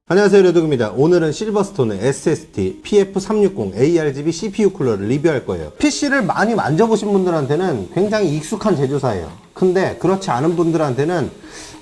안녕하세요, 레독입니다. 오늘은 실버스톤의 SST PF360 ARGB CPU 쿨러를 리뷰할 거예요. PC를 많이 만져보신 분들한테는 굉장히 익숙한 제조사예요. 근데 그렇지 않은 분들한테는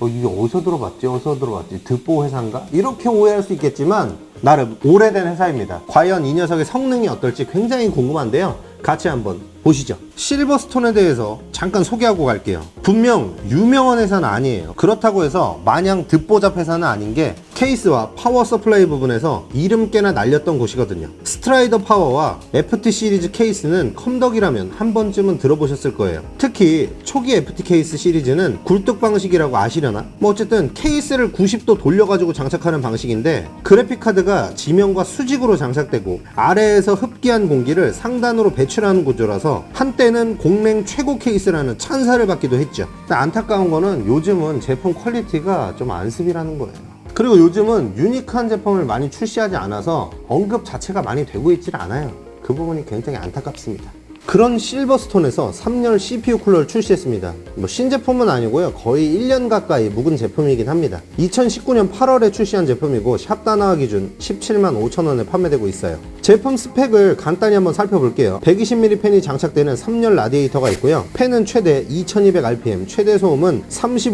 이게 어디서 들어봤지? 듣보 회사인가? 이렇게 오해할 수 있겠지만 나름 오래된 회사입니다. 과연 이 녀석의 성능이 어떨지 굉장히 궁금한데요. 같이 한번 보시죠. 실버스톤에 대해서 잠깐 소개하고 갈게요. 분명 유명한 회사는 아니에요. 그렇다고 해서 마냥 듣보잡 회사는 아닌 게 케이스와 파워 서플라이 부분에서 이름께나 날렸던 곳이거든요. 스트라이더 파워와 FT 시리즈 케이스는 컴덕이라면 한 번쯤은 들어보셨을 거예요. 특히 초기 FT 케이스 시리즈는 굴뚝 방식이라고 아시려나? 어쨌든 케이스를 90도 돌려가지고 장착하는 방식인데 그래픽카드가 지면과 수직으로 장착되고 아래에서 흡기한 공기를 상단으로 배출하는 구조라서 한때는 공랭 최고 케이스라는 찬사를 받기도 했죠. 근데 안타까운 거는 요즘은 제품 퀄리티가 좀 안습이라는 거예요. 그리고 요즘은 유니크한 제품을 많이 출시하지 않아서 언급 자체가 많이 되고 있질 않아요. 그 부분이 굉장히 안타깝습니다. 그런 실버스톤에서 3열 CPU 쿨러를 출시했습니다. 신제품은 아니고요. 거의 1년 가까이 묵은 제품이긴 합니다. 2019년 8월에 출시한 제품이고 샵 단화 기준 17만 5천 원에 판매되고 있어요. 제품 스펙을 간단히 한번 살펴볼게요. 120mm 팬이 장착되는 3열 라디에이터가 있고요. 팬은 최대 2200rpm, 최대 소음은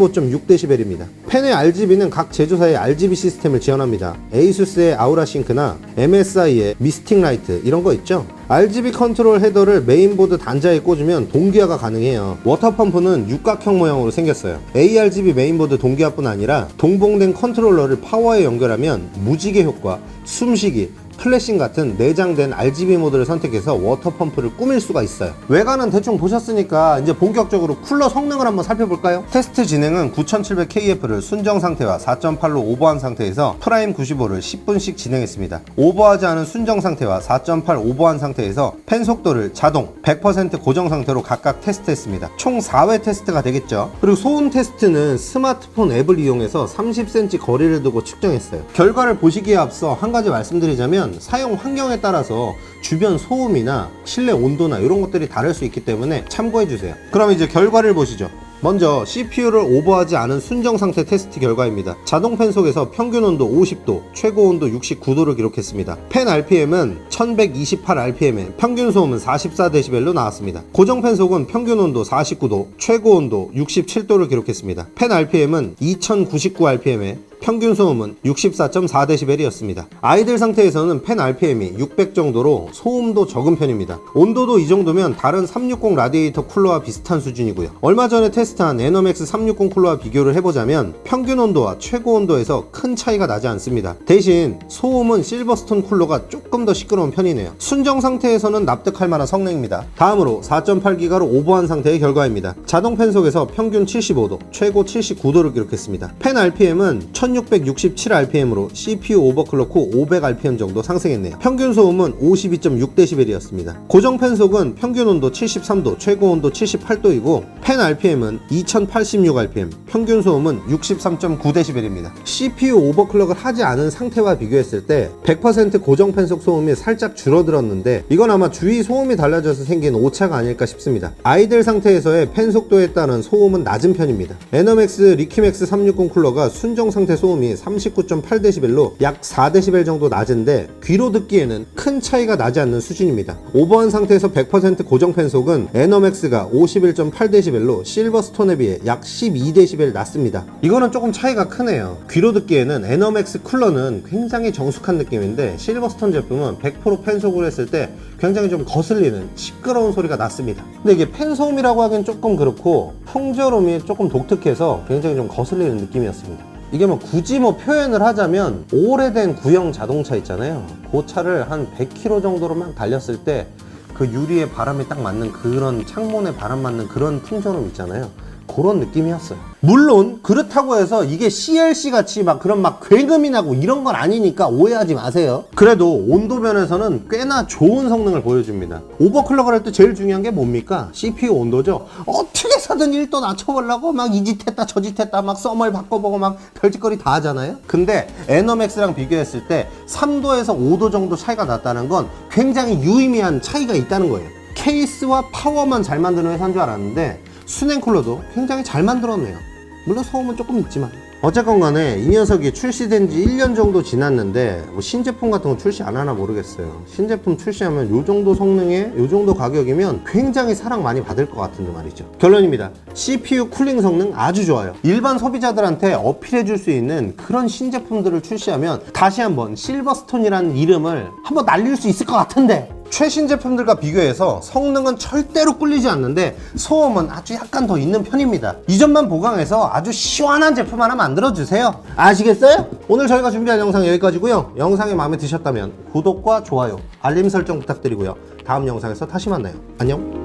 35.6dB입니다. 팬의 RGB는 각 제조사의 RGB 시스템을 지원합니다. ASUS의 아우라싱크나 MSI의 미스틱 라이트 이런 거 있죠? RGB 컨트롤 헤더를 메인보드 단자에 꽂으면 동기화가 가능해요. 워터펌프는 육각형 모양으로 생겼어요. ARGB 메인보드 동기화뿐 아니라 동봉된 컨트롤러를 파워에 연결하면 무지개 효과, 숨쉬기, 플래싱 같은 내장된 RGB 모드를 선택해서 워터펌프를 꾸밀 수가 있어요. 외관은 대충 보셨으니까 이제 본격적으로 쿨러 성능을 한번 살펴볼까요? 테스트 진행은 9700KF를 순정 상태와 4.8로 오버한 상태에서 프라임 95를 10분씩 진행했습니다. 오버하지 않은 순정 상태와 4.8 오버한 상태에서 팬 속도를 자동 100% 고정 상태로 각각 테스트했습니다. 총 4회 테스트가 되겠죠. 그리고 소음 테스트는 스마트폰 앱을 이용해서 30cm 거리를 두고 측정했어요. 결과를 보시기에 앞서 한 가지 말씀드리자면 사용 환경에 따라서 주변 소음이나 실내 온도나 이런 것들이 다를 수 있기 때문에 참고해 주세요. 그럼 이제 결과를 보시죠. 먼저 CPU를 오버하지 않은 순정 상태 테스트 결과입니다. 자동 팬 속에서 평균 온도 50도, 최고 온도 69도를 기록했습니다. 팬 RPM은 1128rpm에 평균 소음은 44dB로 나왔습니다. 고정 팬 속은 평균 온도 49도, 최고 온도 67도를 기록했습니다. 팬 RPM은 2099rpm에 평균 소음은 64.4dB이었습니다. 아이들 상태에서는 팬 RPM이 600 정도로 소음도 적은 편입니다. 온도도 이 정도면 다른 360 라디에이터 쿨러와 비슷한 수준이고요. 얼마 전에 테스트한 에너맥스 360 쿨러와 비교를 해보자면 평균 온도와 최고 온도에서 큰 차이가 나지 않습니다. 대신 소음은 실버스톤 쿨러가 조금 더 시끄러운 편이네요. 순정 상태에서는 납득할 만한 성능입니다. 다음으로 4.8기가로 오버한 상태의 결과입니다. 자동 팬 속에서 평균 75도, 최고 79도를 기록했습니다. 팬 RPM은 1667rpm으로 CPU 오버클럭 후 500rpm 정도 상승했네요. 평균 소음은 52.6dB이었습니다. 고정 팬 속은 평균 온도 73도, 최고 온도 78도이고 팬 RPM은 2086rpm, 평균 소음은 63.9dB입니다. CPU 오버클럭을 하지 않은 상태와 비교했을 때 100% 고정 팬 속 소음이 살짝 줄어들었는데 이건 아마 주위 소음이 달라져서 생긴 오차가 아닐까 싶습니다. 아이들 상태에서의 팬 속도에 따른 소음은 낮은 편입니다. 에너맥스 리퀴맥스 360 쿨러가 순정 상태 소음이 39.8dB로 약 4dB 정도 낮은데 귀로 듣기에는 큰 차이가 나지 않는 수준입니다. 오버한 상태에서 100% 고정 팬 속은 에너맥스가 51.8dB로 실버스톤에 비해 약 12dB 낮습니다. 이거는 조금 차이가 크네요. 귀로 듣기에는 에너맥스 쿨러는 굉장히 정숙한 느낌인데 실버스톤 제품은 100% 팬 속으로 했을 때 굉장히 좀 거슬리는 시끄러운 소리가 났습니다. 근데 이게 팬 소음이라고 하긴 조금 그렇고 풍절음이 조금 독특해서 굉장히 좀 거슬리는 느낌이었습니다. 이게 굳이 표현을 하자면 오래된 구형 자동차 있잖아요. 그 차를 한 100km 정도로만 달렸을 때 그 유리에 바람이 딱 맞는 그런 창문에 바람 맞는 그런 풍절음 있잖아요. 그런 느낌이었어요. 물론 그렇다고 해서 이게 CLC 같이 그런 굉음이 나고 이런 건 아니니까 오해하지 마세요. 그래도 온도 면에서는 꽤나 좋은 성능을 보여줍니다. 오버클럭을 할 때 제일 중요한 게 뭡니까? CPU 온도죠. 어떻게 해서든 1도 낮춰보려고 이 짓 했다 저 짓 했다 썸을 바꿔보고 별짓거리 다 하잖아요. 근데 에너맥스랑 비교했을 때 3도에서 5도 정도 차이가 났다는 건 굉장히 유의미한 차이가 있다는 거예요. 케이스와 파워만 잘 만드는 회사인 줄 알았는데 수냉 쿨러도 굉장히 잘 만들었네요. 물론 소음은 조금 있지만 어쨌건 간에 이 녀석이 출시된 지 1년 정도 지났는데 뭐 신제품 같은 거 출시 안 하나 모르겠어요. 신제품 출시하면 요 정도 성능에 요 정도 가격이면 굉장히 사랑 많이 받을 것 같은데 말이죠. 결론입니다. CPU 쿨링 성능 아주 좋아요. 일반 소비자들한테 어필해 줄 수 있는 그런 신제품들을 출시하면 다시 한번 실버스톤이라는 이름을 한번 날릴 수 있을 것 같은데, 최신 제품들과 비교해서 성능은 절대로 꿀리지 않는데 소음은 아주 약간 더 있는 편입니다. 이 점만 보강해서 아주 시원한 제품 하나 만들어주세요. 아시겠어요? 오늘 저희가 준비한 영상 여기까지고요. 영상이 마음에 드셨다면 구독과 좋아요, 알림 설정 부탁드리고요. 다음 영상에서 다시 만나요. 안녕.